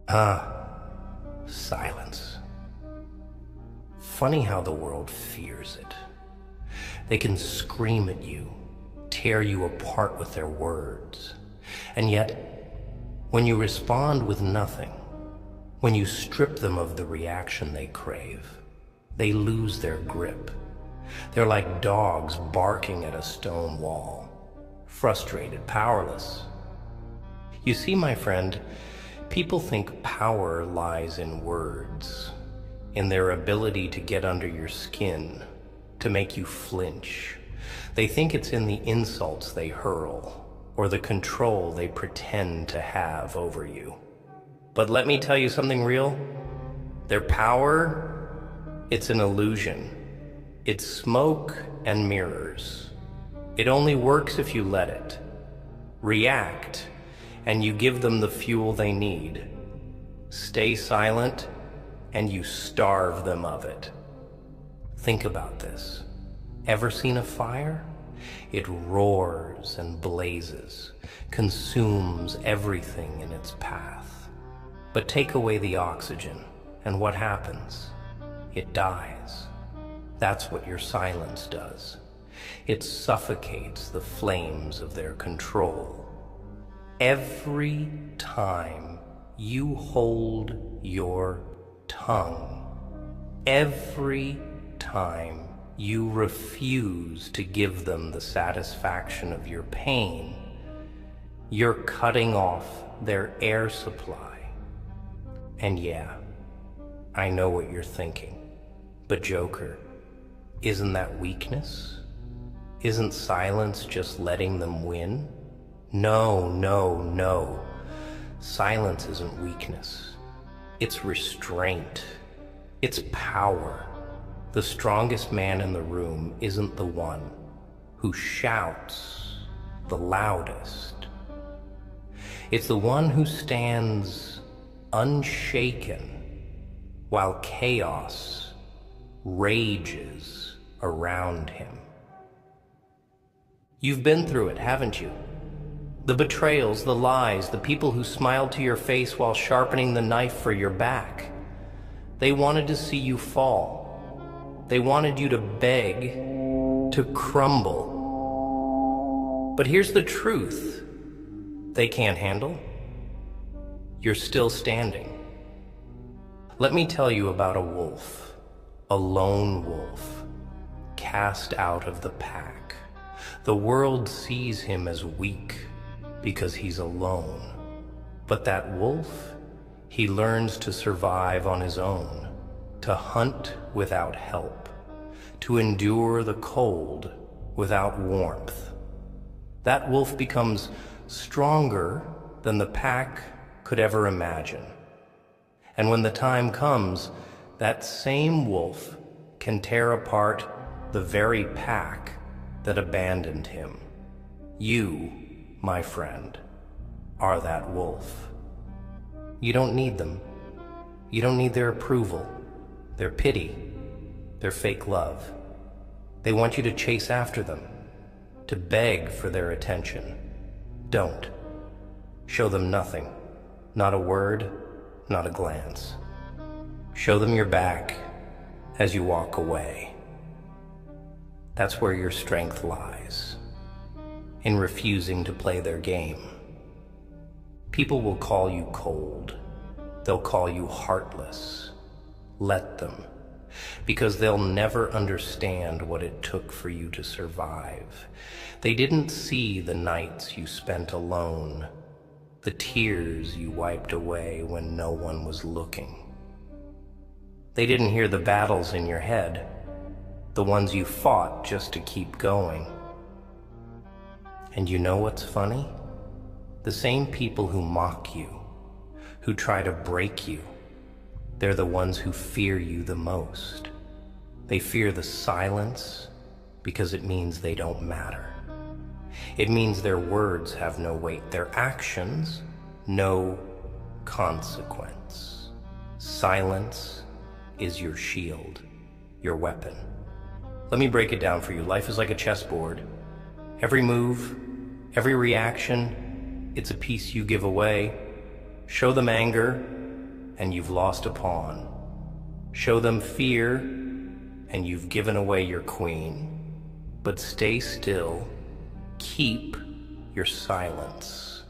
Ah, silence. Funny how the world fears it. They can scream at you, tear you apart with their words. And yet, when you respond with nothing, when you strip them of the reaction they crave, they lose their grip. They're like dogs barking at a stone wall, frustrated, powerless. You see, my friend, people think power lies in words, in their ability to get under your skin, to make you flinch. They think it's in the insults they hurl, or the control they pretend to have over you. But let me tell you something real. Their power, it's an illusion. It's smoke and mirrors. It only works if you let it. React, and you give them the fuel they need. Stay silent, and you starve them of it. Think about this. Ever seen a fire? It roars and blazes, consumes everything in its path. But take away the oxygen, and what happens? It dies. That's what your silence does. It suffocates the flames of their control. Every time you hold your tongue, every time you refuse to give them the satisfaction of your pain, you're cutting off their air supply. And yeah, I know what you're thinking, but Joker, isn't that weakness? Isn't silence just letting them win? No, no, no. Silence isn't weakness. It's restraint. It's power. The strongest man in the room isn't the one who shouts the loudest. It's the one who stands unshaken while chaos rages around him. You've been through it, haven't you? The betrayals, the lies, the people who smiled to your face while sharpening the knife for your back. They wanted to see you fall. They wanted you to beg, to crumble. But here's the truth. They can't handle. You're still standing. Let me tell you about a wolf, a lone wolf, cast out of the pack. The world sees him as weak because he's alone. But that wolf, he learns to survive on his own, to hunt without help, to endure the cold without warmth. That wolf becomes stronger than the pack could ever imagine. And when the time comes, that same wolf can tear apart the very pack that abandoned him. You, my friend, are that wolf. You don't need them. You don't need their approval, their pity, their fake love. They want you to chase after them, to beg for their attention. Don't. Show them nothing, not a word, not a glance. Show them your back as you walk away. That's where your strength lies, in refusing to play their game. People will call you cold. They'll call you heartless. Let them, because they'll never understand what it took for you to survive. They didn't see the nights you spent alone, the tears you wiped away when no one was looking. They didn't hear the battles in your head, the ones you fought just to keep going. And you know what's funny? The same people who mock you, who try to break you, they're the ones who fear you the most. They fear the silence because it means they don't matter. It means their words have no weight, their actions, no consequence. Silence is your shield, your weapon. Let me break it down for you. Life is like a chessboard. Every move, every reaction, it's a piece you give away. Show them anger, and you've lost a pawn. Show them fear, and you've given away your queen. But stay still, keep your silence,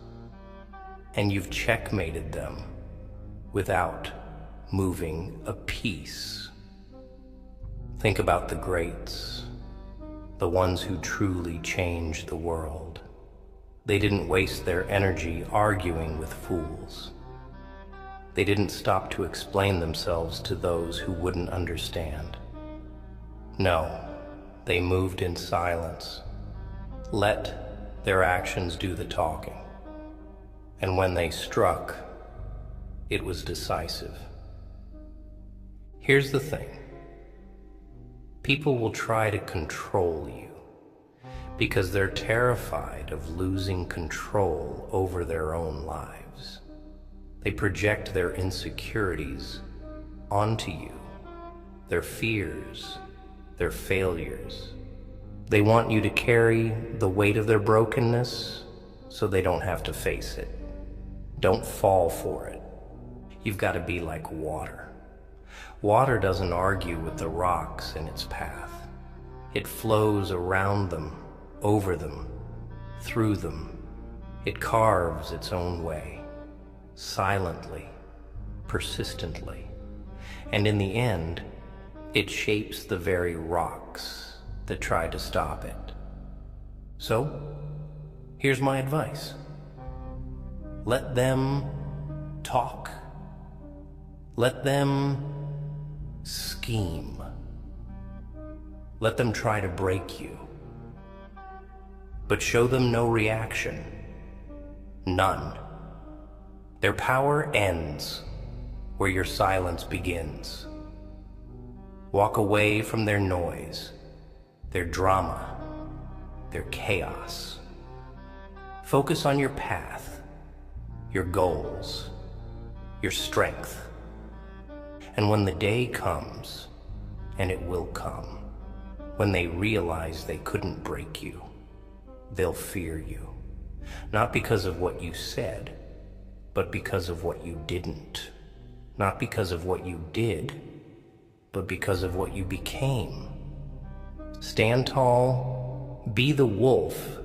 and you've checkmated them without moving a piece. Think about the greats, the ones who truly changed the world. They didn't waste their energy arguing with fools. They didn't stop to explain themselves to those who wouldn't understand. No, they moved in silence. Let their actions do the talking. And when they struck, it was decisive. Here's the thing. People will try to control you because they're terrified of losing control over their own lives. They project their insecurities onto you, their fears, their failures. They want you to carry the weight of their brokenness so they don't have to face it. Don't fall for it. You've got to be like water. Water doesn't argue with the rocks in its path. It flows around them, over them, through them. It carves its own way, silently, persistently. And in the end, it shapes the very rocks that try to stop it. So, here's my advice. Let them talk. Let them scheme. Let them try to break you. But show them no reaction. None. Their power ends where your silence begins. Walk away from their noise, their drama, their chaos. Focus on your path, your goals, your strength. And when the day comes, and it will come, when they realize they couldn't break you, they'll fear you. Not because of what you said, but because of what you didn't. Not because of what you did, but because of what you became. Stand tall, be the wolf,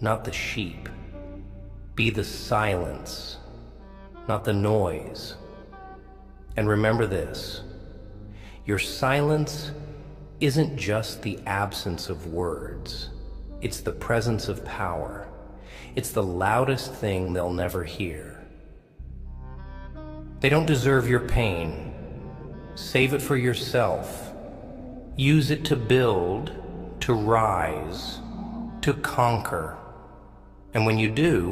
not the sheep. Be the silence, not the noise. And remember this, your silence isn't just the absence of words. It's the presence of power. It's the loudest thing they'll never hear. They don't deserve your pain. Save it for yourself. Use it to build, to rise, to conquer. And when you do,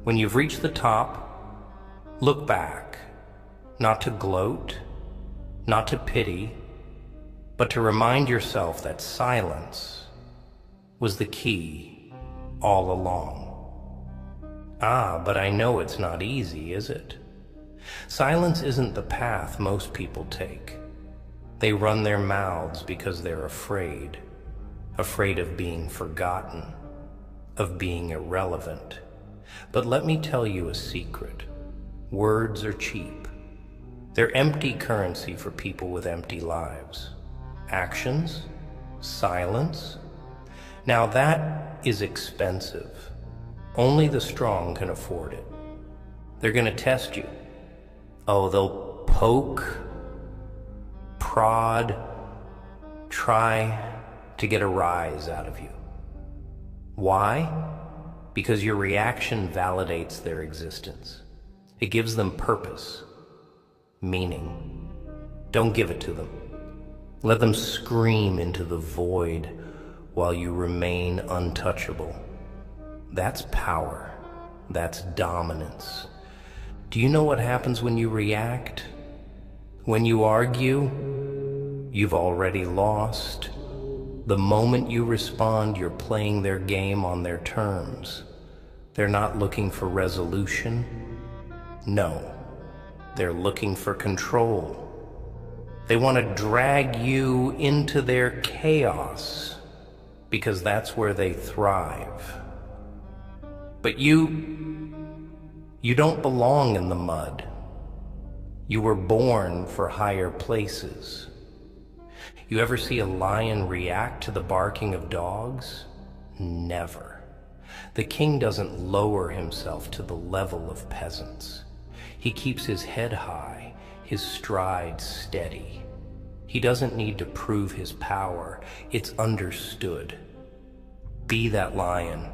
when you've reached the top, look back. Not to gloat, not to pity, but to remind yourself that silence was the key all along. But I know it's not easy, is it? Silence isn't the path most people take. They run their mouths because they're afraid of being forgotten, of being irrelevant. But let me tell you a secret. Words are cheap. They're empty currency for people with empty lives. Actions, silence. Now that is expensive. Only the strong can afford it. They're going to test you. They'll poke, prod, try to get a rise out of you. Why? Because your reaction validates their existence. It gives them purpose. Meaning. Don't give it to them. Let them scream into the void while you remain untouchable. That's power. That's dominance. Do you know what happens when you react? When you argue, you've already lost. The moment you respond, you're playing their game on their terms. They're not looking for resolution. No. They're looking for control. They want to drag you into their chaos because that's where they thrive. But you don't belong in the mud. You were born for higher places. You ever see a lion react to the barking of dogs? Never. The king doesn't lower himself to the level of peasants. He keeps his head high, his stride steady. He doesn't need to prove his power. It's understood. Be that lion.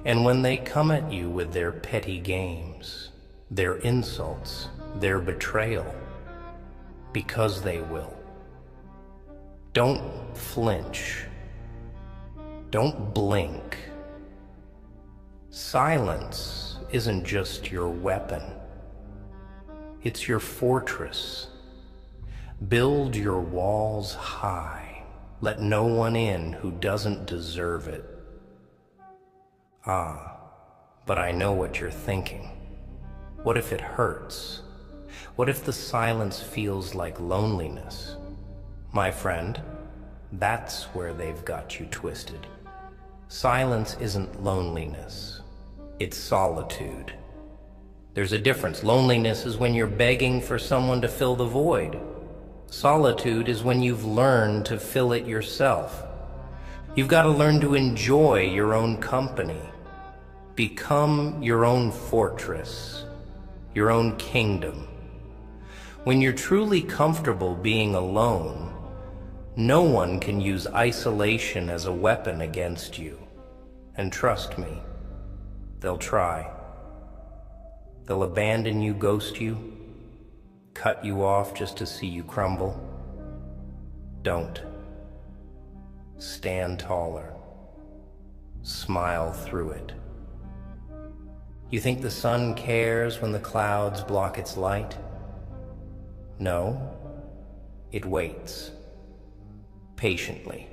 And when they come at you with their petty games, their insults, their betrayal, because they will, don't flinch. Don't blink. Silence isn't just your weapon. It's your fortress. Build your walls high. Let no one in who doesn't deserve it. Ah, but I know what you're thinking. What if it hurts? What if the silence feels like loneliness? My friend, that's where they've got you twisted. Silence isn't loneliness. It's solitude. There's a difference. Loneliness is when you're begging for someone to fill the void. Solitude is when you've learned to fill it yourself. You've got to learn to enjoy your own company. Become your own fortress, your own kingdom. When you're truly comfortable being alone, no one can use isolation as a weapon against you. And trust me, they'll try. They'll abandon you, ghost you, cut you off just to see you crumble. Don't. Stand taller. Smile through it. You think the sun cares when the clouds block its light? No, it waits. Patiently.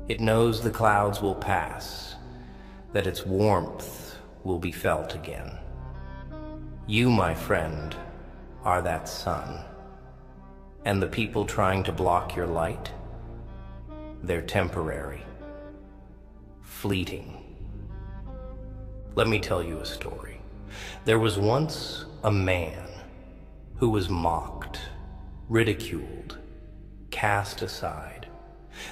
It knows the clouds will pass, that its warmth will be felt again. You, my friend, are that sun. And the people trying to block your light, they're temporary, fleeting. Let me tell you a story. There was once a man who was mocked, ridiculed, cast aside.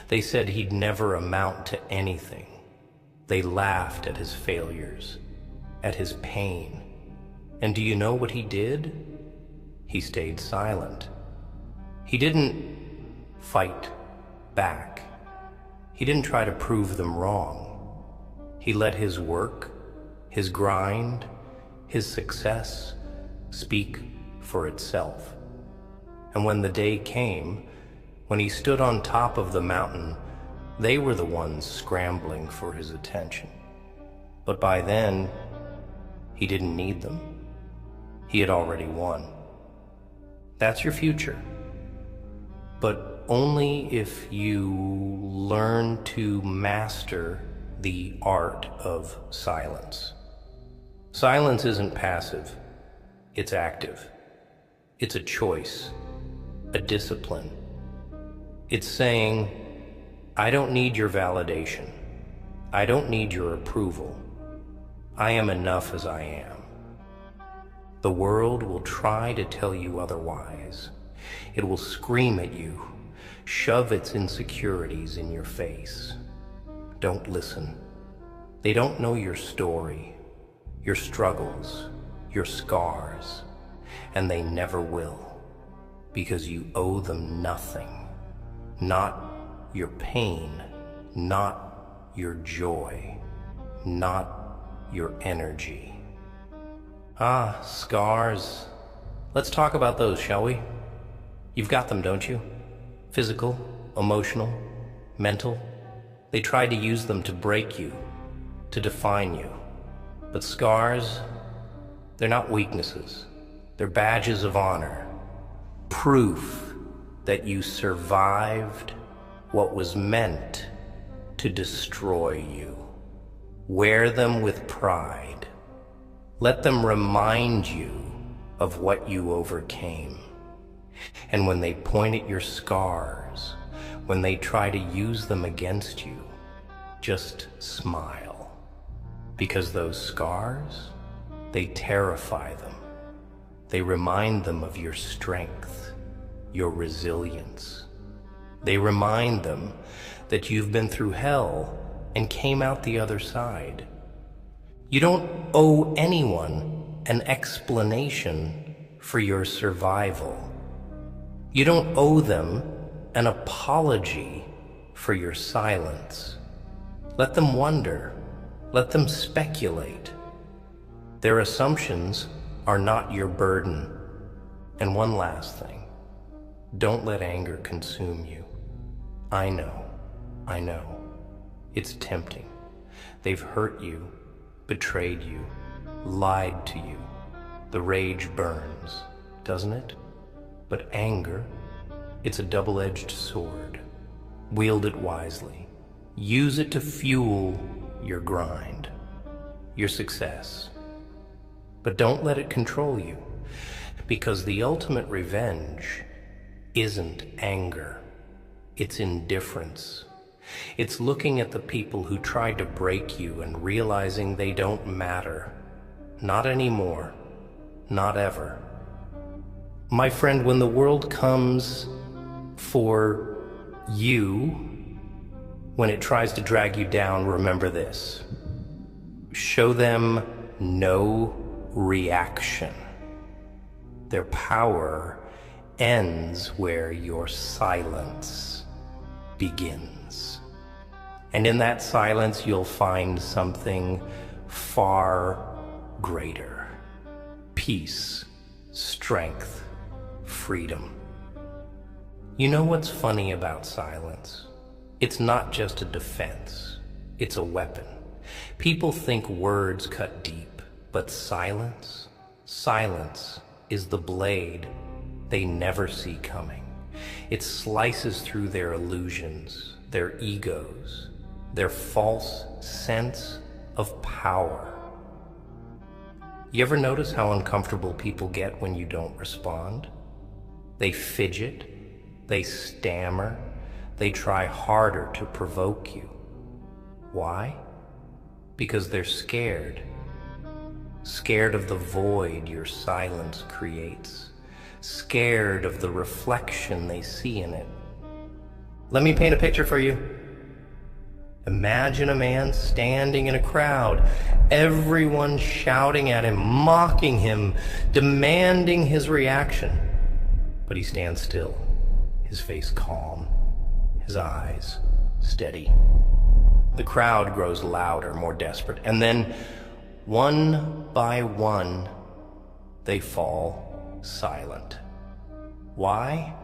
They said he'd never amount to anything. They laughed at his failures, at his pain. And do you know what he did? He stayed silent. He didn't fight back. He didn't try to prove them wrong. He let his work, his grind, his success speak for itself. And when the day came, when he stood on top of the mountain, they were the ones scrambling for his attention. But by then, he didn't need them. He had already won. That's your future. But only if you learn to master the art of silence. Silence isn't passive, it's active. It's a choice, a discipline. It's saying, I don't need your validation. I don't need your approval. I am enough as I am. The world will try to tell you otherwise. It will scream at you, shove its insecurities in your face. Don't listen. They don't know your story, your struggles, your scars, and they never will, because you owe them nothing. Not your pain, not your joy, not your energy. Ah, scars. Let's talk about those, shall we? You've got them, don't you? Physical, emotional, mental. They tried to use them to break you, to define you. But scars, they're not weaknesses. They're badges of honor. Proof that you survived what was meant to destroy you. Wear them with pride. Let them remind you of what you overcame. And when they point at your scars, when they try to use them against you, just smile. Because those scars, they terrify them. They remind them of your strength, your resilience. They remind them that you've been through hell and came out the other side. You don't owe anyone an explanation for your survival. You don't owe them an apology for your silence. Let them wonder. Let them speculate. Their assumptions are not your burden. And one last thing. Don't let anger consume you. I know. It's tempting. They've hurt you, betrayed you, lied to you. The rage burns, doesn't it? But anger, it's a double-edged sword. Wield it wisely. Use it to fuel your grind, your success. But don't let it control you, because the ultimate revenge isn't anger. It's indifference. It's looking at the people who tried to break you and realizing they don't matter. Not anymore. Not ever. My friend, when the world comes for you, when it tries to drag you down, remember this. Show them no reaction. Their power ends where your silence begins. And in that silence, you'll find something far greater. Peace, strength, freedom. You know what's funny about silence? It's not just a defense. It's a weapon. People think words cut deep, but silence is the blade they never see coming. It slices through their illusions, their egos, their false sense of power. You ever notice how uncomfortable people get when you don't respond? They fidget, they stammer, they try harder to provoke you. Why? Because they're scared. Scared of the void your silence creates. Scared of the reflection they see in it. Let me paint a picture for you. Imagine a man standing in a crowd, everyone shouting at him, mocking him, demanding his reaction. But he stands still, his face calm, his eyes steady. The crowd grows louder, more desperate, and then one by one, they fall silent. Why?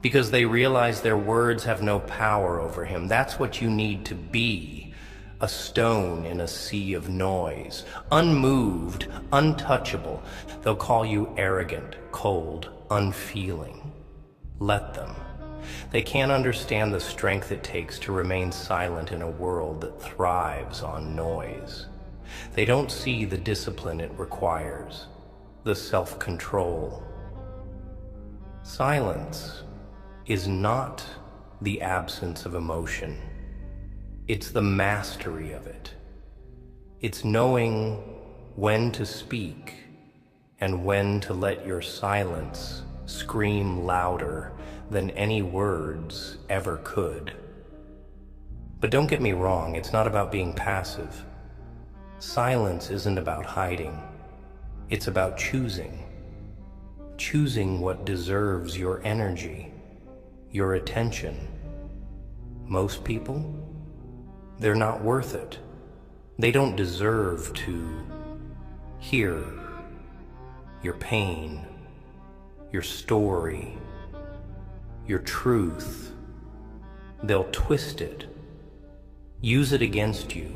Because they realize their words have no power over him. That's what you need to be. A stone in a sea of noise. Unmoved, untouchable. They'll call you arrogant, cold, unfeeling. Let them. They can't understand the strength it takes to remain silent in a world that thrives on noise. They don't see the discipline it requires, the self-control. Silence is not the absence of emotion. It's the mastery of it. It's knowing when to speak and when to let your silence scream louder than any words ever could. But don't get me wrong, it's not about being passive. Silence isn't about hiding. It's about choosing. Choosing what deserves your energy, your attention. Most people, they're not worth it. They don't deserve to hear your pain, your story, your truth. They'll twist it, use it against you.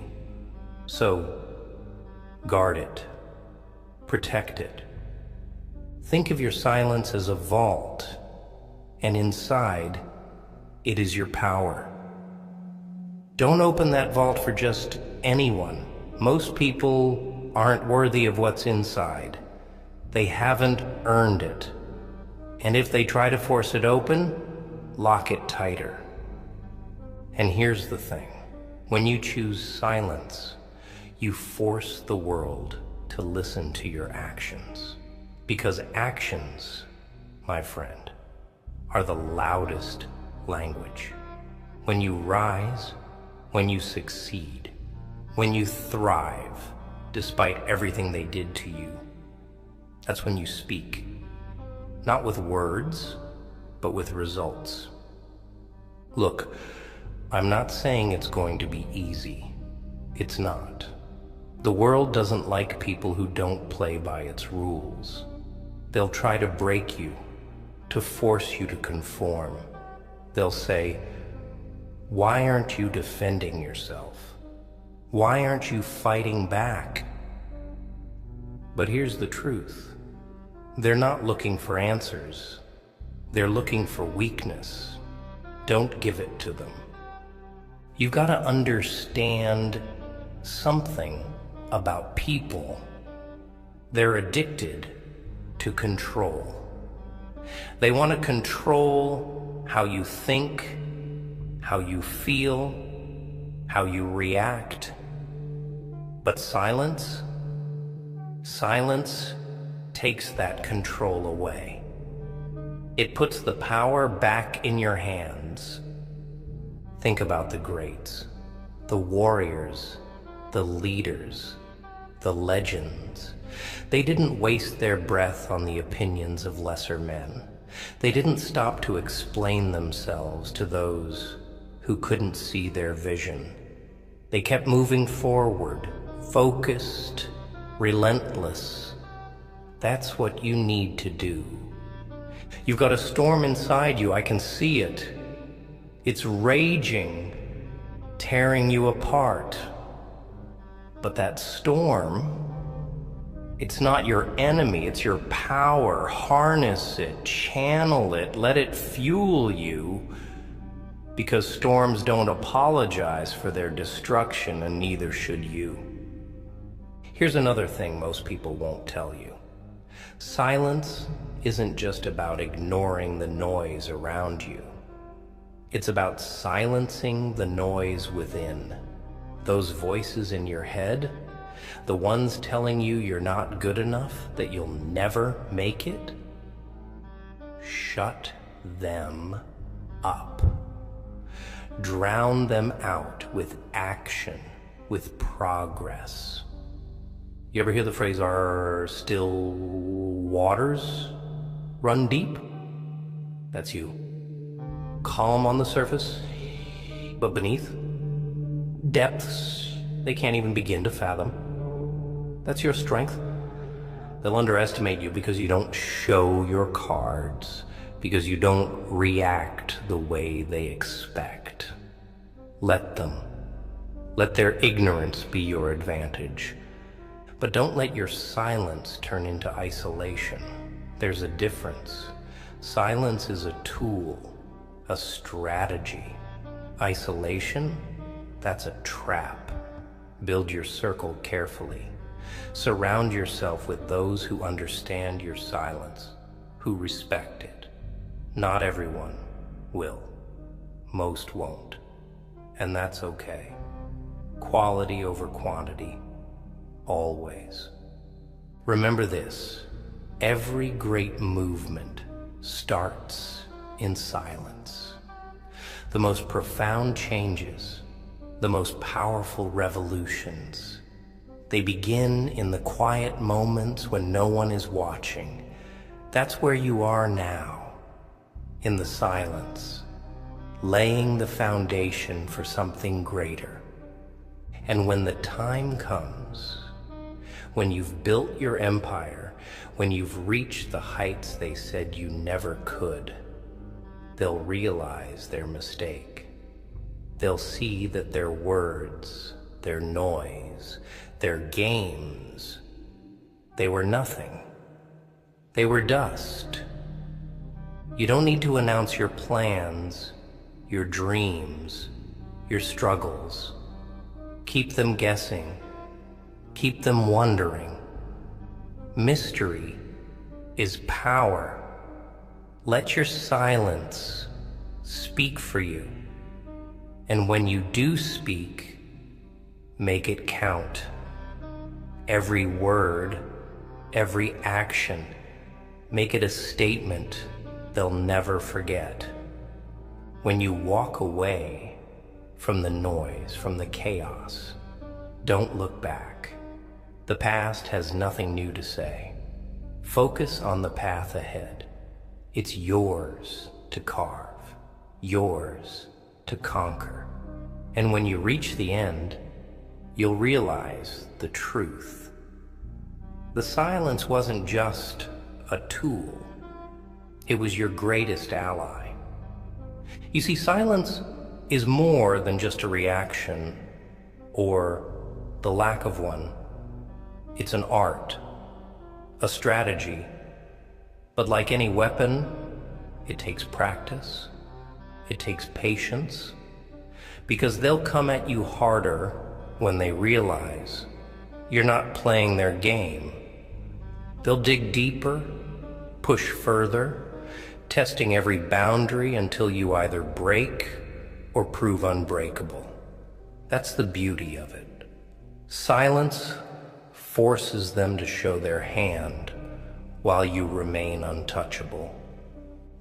So, guard it, protect it. Think of your silence as a vault, and inside, it is your power. Don't open that vault for just anyone. Most people aren't worthy of what's inside. They haven't earned it. And if they try to force it open, lock it tighter. And here's the thing. When you choose silence, you force the world to listen to your actions. Because actions, my friend, are the loudest language. When you rise, when you succeed, when you thrive, despite everything they did to you, that's when you speak. Not with words, but with results. Look, I'm not saying it's going to be easy. It's not. The world doesn't like people who don't play by its rules. They'll try to break you, to force you to conform. They'll say, "Why aren't you defending yourself? Why aren't you fighting back?" But here's the truth. They're not looking for answers. They're looking for weakness. Don't give it to them. You've got to understand something about people. They're addicted to control. They want to control how you think, how you feel, how you react. But silence takes that control away. It puts the power back in your hands. Think about the greats, the warriors, the leaders, the legends. They didn't waste their breath on the opinions of lesser men. They didn't stop to explain themselves to those who couldn't see their vision. They kept moving forward, focused, relentless. That's what you need to do. You've got a storm inside you, I can see it. It's raging, tearing you apart. But that storm, it's not your enemy, it's your power. Harness it, channel it, let it fuel you, because storms don't apologize for their destruction, and neither should you. Here's another thing most people won't tell you. Silence isn't just about ignoring the noise around you. It's about silencing the noise within. Those voices in your head, the ones telling you you're not good enough, that you'll never make it, shut them up. Drown them out with action, with progress. You ever hear the phrase, "Are still waters run deep"? That's you. Calm on the surface, but beneath, depths they can't even begin to fathom. That's your strength. They'll underestimate you because you don't show your cards, because you don't react the way they expect. Let them. Let their ignorance be your advantage. But don't let your silence turn into isolation. There's a difference. Silence is a tool, a strategy. Isolation, that's a trap. Build your circle carefully. Surround yourself with those who understand your silence, who respect it. Not everyone will. Most won't. And that's okay. Quality over quantity. Always. Remember this, every great movement starts in silence. The most profound changes, the most powerful revolutions, they begin in the quiet moments when no one is watching. That's where you are now, in the silence, laying the foundation for something greater. And when the time comes, when you've built your empire, when you've reached the heights they said you never could, they'll realize their mistake. They'll see that their words, their noise, their games, they were nothing. They were dust. You don't need to announce your plans, your dreams, your struggles. Keep them guessing. Keep them wondering. Mystery is power. Let your silence speak for you. And when you do speak, make it count. Every word, every action, Make it a statement they'll never forget. When you walk away from the noise, from the chaos, don't look back. The past has nothing new to say. Focus on the path ahead. It's yours to carve, yours to conquer. And when you reach the end, you'll realize the truth. The silence wasn't just a tool. It was your greatest ally. You see, silence is more than just a reaction or the lack of one. It's an art, a strategy. But like any weapon, it takes practice, it takes patience, because they'll come at you harder when they realize you're not playing their game. They'll dig deeper, push further, testing every boundary until you either break or prove unbreakable. That's the beauty of it. Silence forces them to show their hand while you remain untouchable.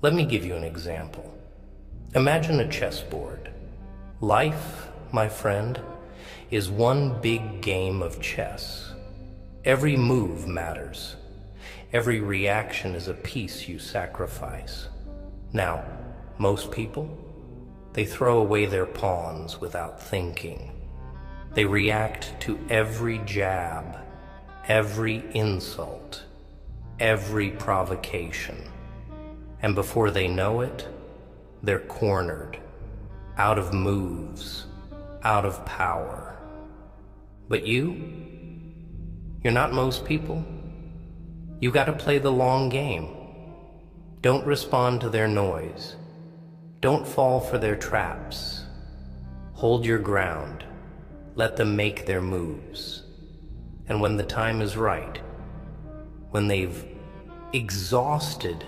Let me give you an example. Imagine a chessboard. Life, my friend, is one big game of chess. Every move matters. Every reaction is a piece you sacrifice. Now, most people, they throw away their pawns without thinking. They react to every jab, every insult, every provocation. And before they know it, they're cornered, out of moves, out of power. But you're not most people. You gotta play the long game. Don't respond to their noise. Don't fall for their traps. Hold your ground. Let them make their moves. And when the time is right, when they've exhausted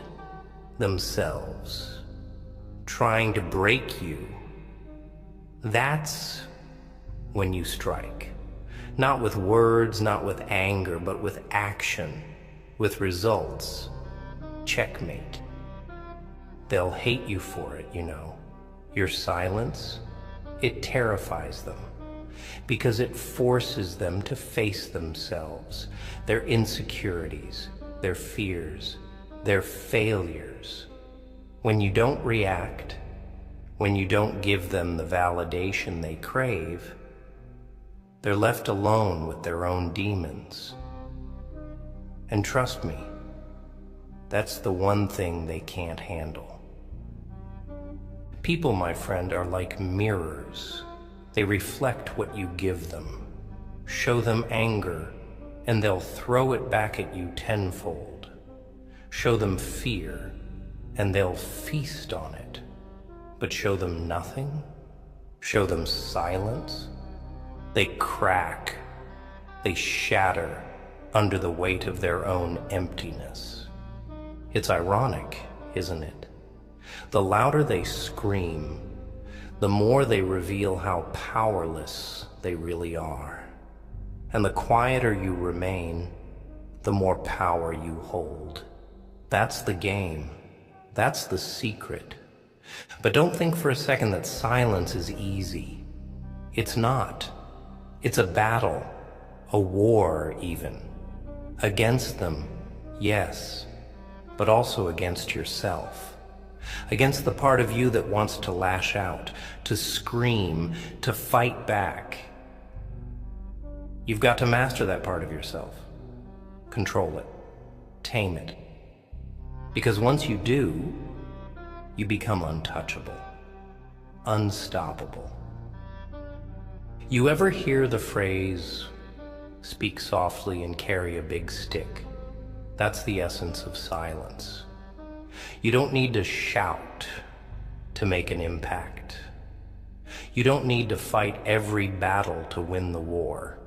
themselves trying to break you, that's when you strike. Not with words, not with anger, but with action, with results. Checkmate. They'll hate you for it, you know. Your silence, it terrifies them because it forces them to face themselves, their insecurities, their fears, their failures. When you don't react, when you don't give them the validation they crave, they're left alone with their own demons. And trust me, that's the one thing they can't handle. People, my friend, are like mirrors. They reflect what you give them. Show them anger, and they'll throw it back at you tenfold. Show them fear, and they'll feast on it. But show them nothing, show them silence, they crack, they shatter under the weight of their own emptiness. It's ironic, isn't it? The louder they scream, the more they reveal how powerless they really are. And the quieter you remain, the more power you hold. That's the game. That's the secret. But don't think for a second that silence is easy. It's not. It's a battle, a war even. Against them, yes, but also against yourself. Against the part of you that wants to lash out, to scream, to fight back. You've got to master that part of yourself. Control it. Tame it. Because once you do, you become untouchable, unstoppable. You ever hear the phrase, speak softly and carry a big stick? That's the essence of silence. You don't need to shout to make an impact. You don't need to fight every battle to win the war.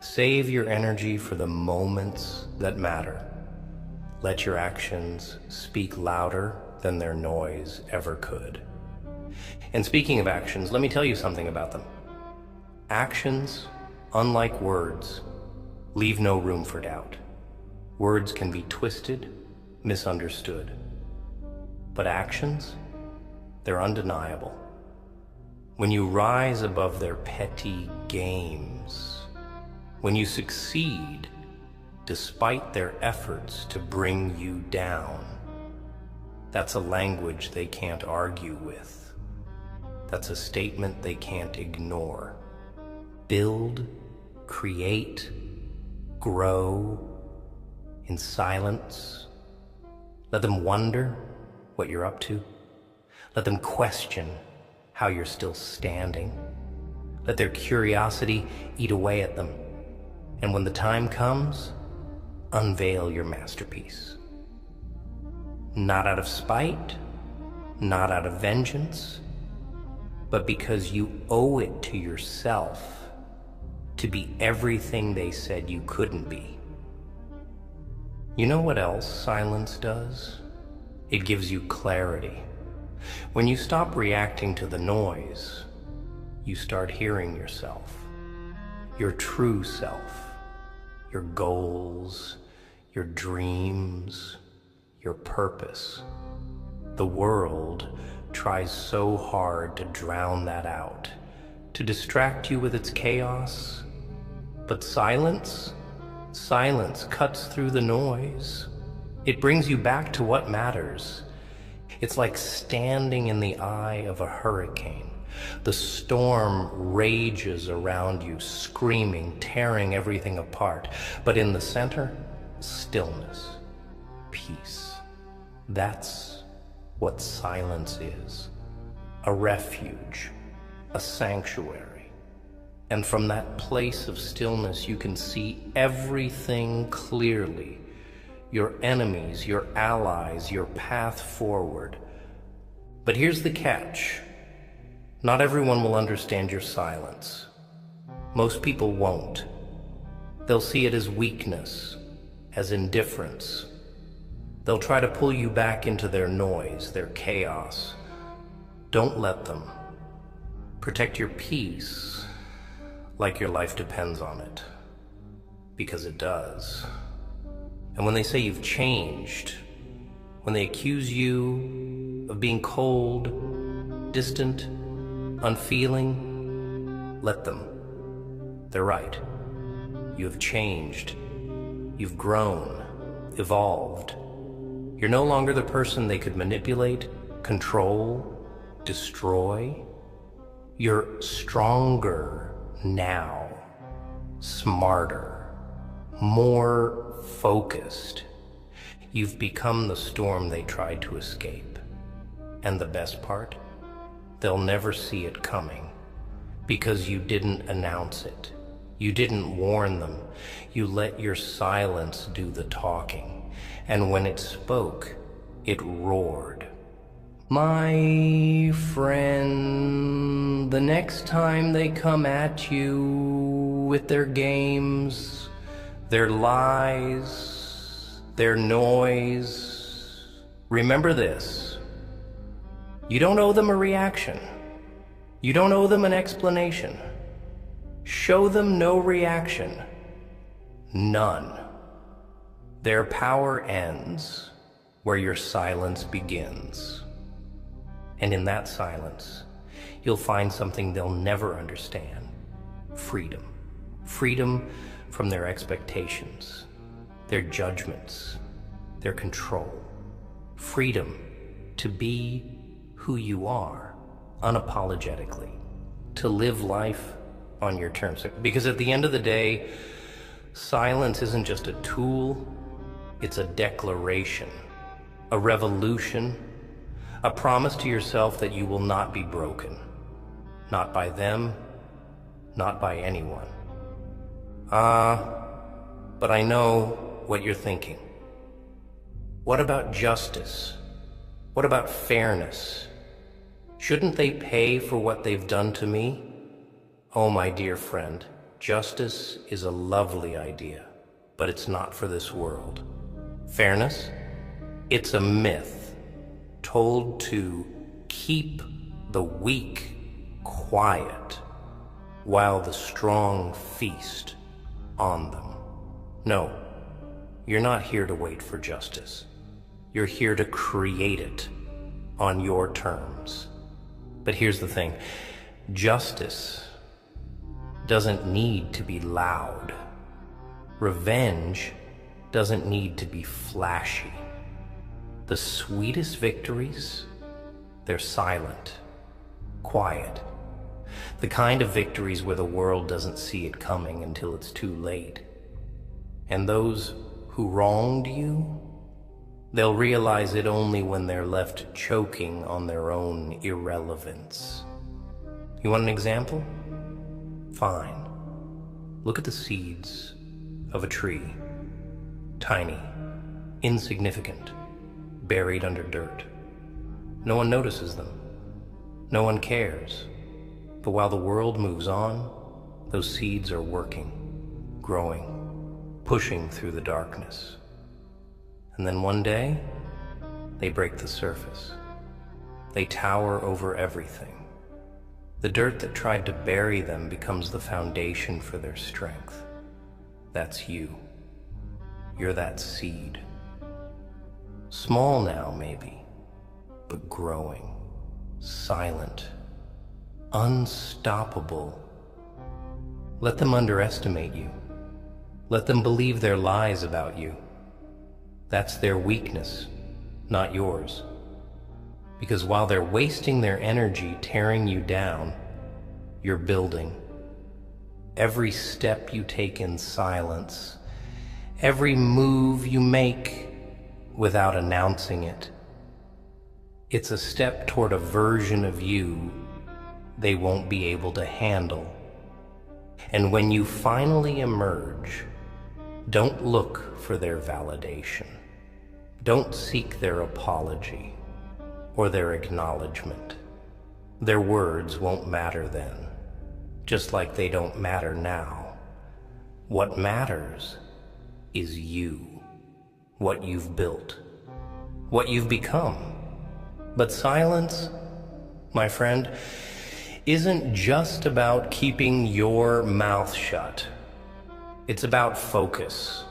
Save your energy for the moments that matter. Let your actions speak louder than their noise ever could. And speaking of actions, let me tell you something about them. Actions, unlike words, leave no room for doubt. Words can be twisted, misunderstood. But actions, they're undeniable. When you rise above their petty games, when you succeed despite their efforts to bring you down, that's a language they can't argue with. That's a statement they can't ignore. Build, create, grow in silence. Let them wonder what you're up to. Let them question how you're still standing. Let their curiosity eat away at them. And when the time comes, unveil your masterpiece. Not out of spite, not out of vengeance, but because you owe it to yourself to be everything they said you couldn't be. You know what else silence does? It gives you clarity. When you stop reacting to the noise, you start hearing yourself, your true self, your goals, your dreams, your purpose. The world tries so hard to drown that out, to distract you with its chaos. But silence cuts through the noise. It brings you back to what matters. It's like standing in the eye of a hurricane. The storm rages around you, screaming, tearing everything apart. But in the center, stillness, peace. That's what silence is. A refuge, a sanctuary. And from that place of stillness, you can see everything clearly. Your enemies, your allies, your path forward. But here's the catch. Not everyone will understand your silence. Most people won't. They'll see it as weakness, as indifference. They'll try to pull you back into their noise, their chaos. Don't let them. Protect your peace like your life depends on it, because it does. And when they say you've changed, when they accuse you of being cold, distant, unfeeling, let them. They're right. You have changed. You've grown, evolved. You're no longer the person they could manipulate, control, destroy. You're stronger now, smarter, more focused. You've become the storm they tried to escape. And the best part? They'll never see it coming, because you didn't announce it. You didn't warn them. You let your silence do the talking. And when it spoke, it roared. My friend, the next time they come at you with their games, their lies, their noise, remember this. You don't owe them a reaction. You don't owe them an explanation. Show them no reaction. None. Their power ends where your silence begins. And in that silence, you'll find something they'll never understand. Freedom. Freedom from their expectations, their judgments, their control. Freedom to be who you are, unapologetically. To live life on your terms. Because at the end of the day, silence isn't just a tool, it's a declaration, a revolution, a promise to yourself that you will not be broken. Not by them, not by anyone. But I know what you're thinking. What about justice? What about fairness? Shouldn't they pay for what they've done to me? Oh, my dear friend, justice is a lovely idea, but it's not for this world. Fairness? It's a myth told to keep the weak quiet while the strong feast on them. No, you're not here to wait for justice. You're here to create it on your terms. But here's the thing. Justice doesn't need to be loud. Revenge doesn't need to be flashy. The sweetest victories, they're silent, quiet. The kind of victories where the world doesn't see it coming until it's too late. And those who wronged you, they'll realize it only when they're left choking on their own irrelevance. You want an example? Fine. Look at the seeds of a tree. Tiny, insignificant, buried under dirt. No one notices them. No one cares. But while the world moves on, those seeds are working, growing, pushing through the darkness. And then one day, they break the surface. They tower over everything. The dirt that tried to bury them becomes the foundation for their strength. That's you. You're that seed. Small now, maybe, but growing, silent, unstoppable. Let them underestimate you. Let them believe their lies about you. That's their weakness, not yours. Because while they're wasting their energy tearing you down, you're building. Every step you take in silence, every move you make without announcing it, it's a step toward a version of you they won't be able to handle. And when you finally emerge, don't look for their validation. Don't seek their apology or their acknowledgement. Their words won't matter then, just like they don't matter now. What matters is you, what you've built, what you've become. But silence, my friend, isn't just about keeping your mouth shut. It's about focus,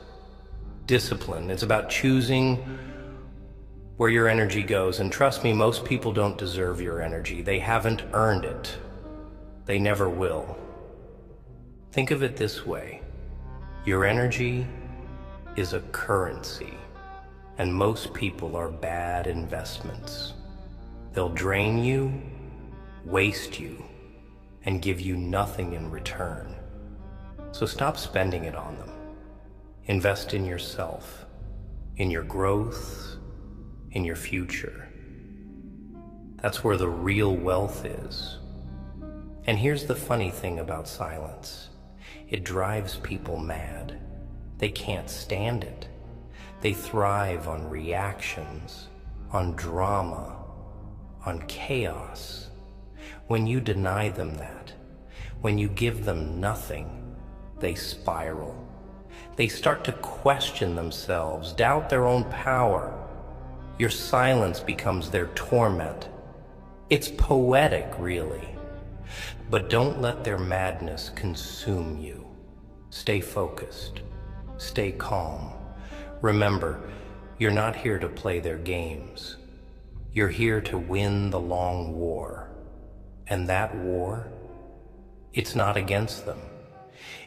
discipline. It's about choosing where your energy goes. And trust me, most people don't deserve your energy. They haven't earned it. They never will. Think of it this way. Your energy is a currency, and most people are bad investments. They'll drain you, waste you, and give you nothing in return. So stop spending it on them. Invest in yourself, in your growth, in your future. That's where the real wealth is. And here's the funny thing about silence. It drives people mad. They can't stand it. They thrive on reactions, on drama, on chaos. When you deny them that, when you give them nothing, they spiral. They start to question themselves, doubt their own power. Your silence becomes their torment. It's poetic, really. But don't let their madness consume you. Stay focused. Stay calm. Remember, you're not here to play their games. You're here to win the long war. And that war, it's not against them.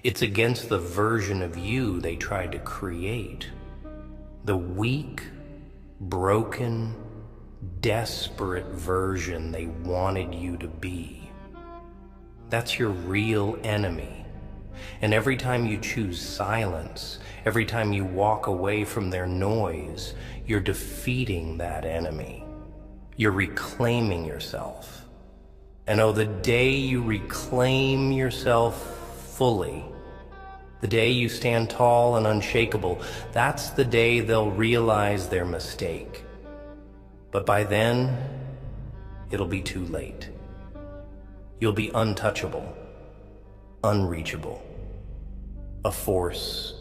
It's against the version of you they tried to create. The weak, broken, desperate version they wanted you to be. That's your real enemy. And every time you choose silence, every time you walk away from their noise, you're defeating that enemy. You're reclaiming yourself. And oh, the day you reclaim yourself fully, the day you stand tall and unshakable, that's the day they'll realize their mistake. But by then, it'll be too late. You'll be untouchable, unreachable, a force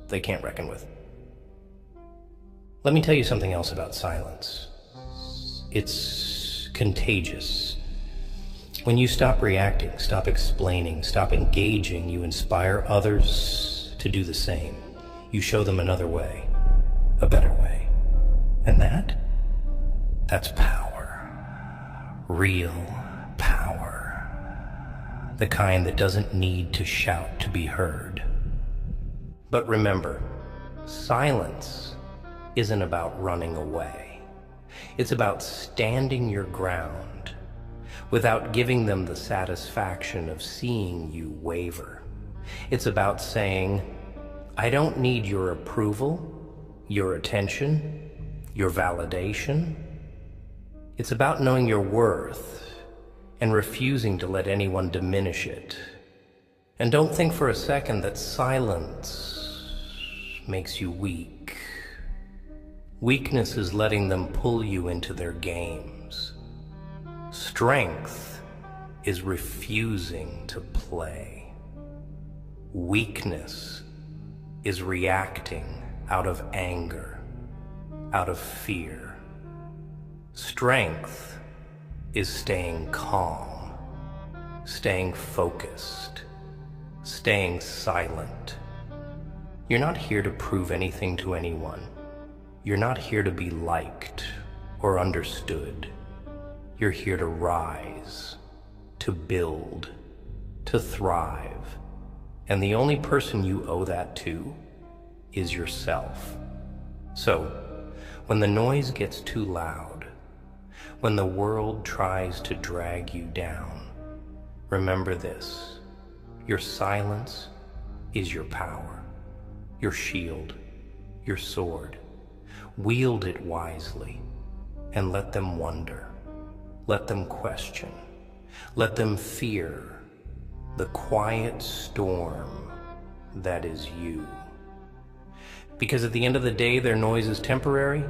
they can't reckon with. Let me tell you something else about silence. It's contagious. When you stop reacting, stop explaining, stop engaging, you inspire others to do the same. You show them another way, a better way, And that's power. Real power. The kind that doesn't need to shout to be heard. But remember, silence isn't about running away. It's about standing your ground without giving them the satisfaction of seeing you waver. It's about saying, I don't need your approval, your attention, your validation. It's about knowing your worth and refusing to let anyone diminish it. And don't think for a second that silence makes you weak. Weakness is letting them pull you into their games. Strength is refusing to play. Weakness is reacting out of anger, out of fear. Strength is staying calm, staying focused, staying silent. You're not here to prove anything to anyone. You're not here to be liked or understood. You're here to rise, to build, to thrive. And the only person you owe that to is yourself. So, when the noise gets too loud, when the world tries to drag you down, remember this: your silence is your power, your shield, your sword. Wield it wisely and let them wonder, let them question, let them fear the quiet storm that is you. Because at the end of the day, their noise is temporary,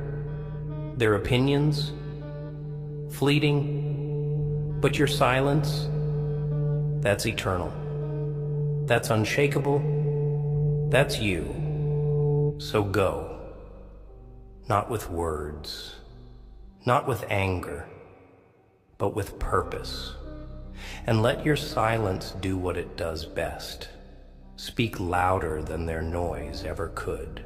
their opinions fleeting, but your silence, that's eternal. That's unshakable. That's you. So go. Not with words, not with anger, but with purpose. And let your silence do what it does best. Speak louder than their noise ever could.